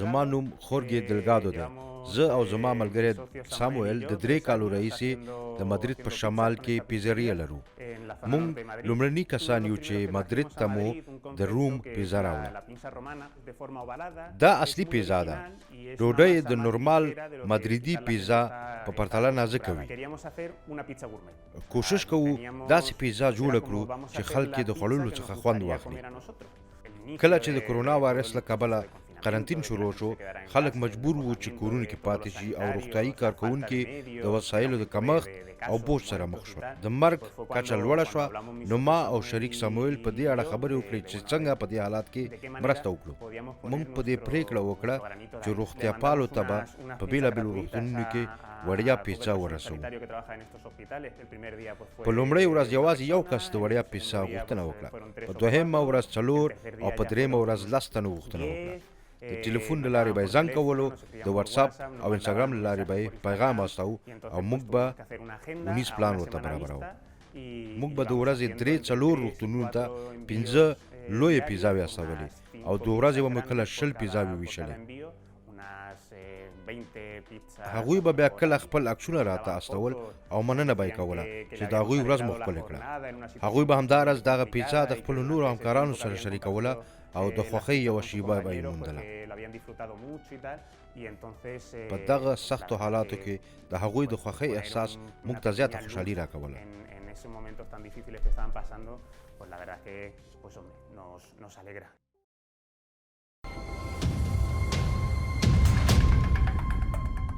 زما نوم خورګې دلګادو دی. زه او زما ملګری ساموئل د 3 کالو راهیسې د مدرید په شمال کې پیزریا لرو. مونږ لومړني کسان یو چې مدرید ته مو د روم پیزا راوړه. دا اصلي پیزا ده. ډوډۍ د نورمال مدریدي پیزا په پرتله نازکه وي. کوشش کوو داسې پیزا جوړه کړو چې خلک یې د خوړلو څخه خوند واخلي. کله چې د کرونا وایرس له کبله قرنطین شروع شو، خلک مجبور وو چې کورونو کې پاتې شي او روغتیایي کارکوونکي د وسایلو د کمښت او بوج سره مخ شول. د مرګ کچه لوړه شوه، نو ما او شریک ساموئل په دې اړه خبرې وکړې چې څنګه په دې حالات کې مرسته وکړو. موږ په دې پریکړه وکړه چې روغتیا پالو ته به په بېلابېلو روغتونونو کې وړیا پیزا ورسوو. په لومړۍ ورځ یوازې یو کس د وړیا پیزا غوښتنه وکړه، په دوهمه ورځ 4 او په دریمه ورځ 10 تنو غوښتنه وکړه. د ټلیفون له لارې به یې زنګ کولو، د واتساپ او انسټاګرام له لارې به یې پیغام واستاوه او موږ به ونیز پلان ورته برابروو. موږ به د ورځې 3-4 روغتونونو ته 15 لویې پیزاوې استولې او د ورځې به مو کله 20 پیزاوې ویشلې. هغوی به بیا کله خپل عکسونه راته استول او مننه به یې کوله چې د هغوی ورځ مو ښکلې کړه. هغوی به همداراز دغه پیزا د خپلو نورو همکارانو سره شریکوله او د خوښۍ یوه شیبه به یې موندله. په دغه سختو حالاتو کې د هغوی د خوښۍ احساس موږ ته زیاته خوشحالي راکوله.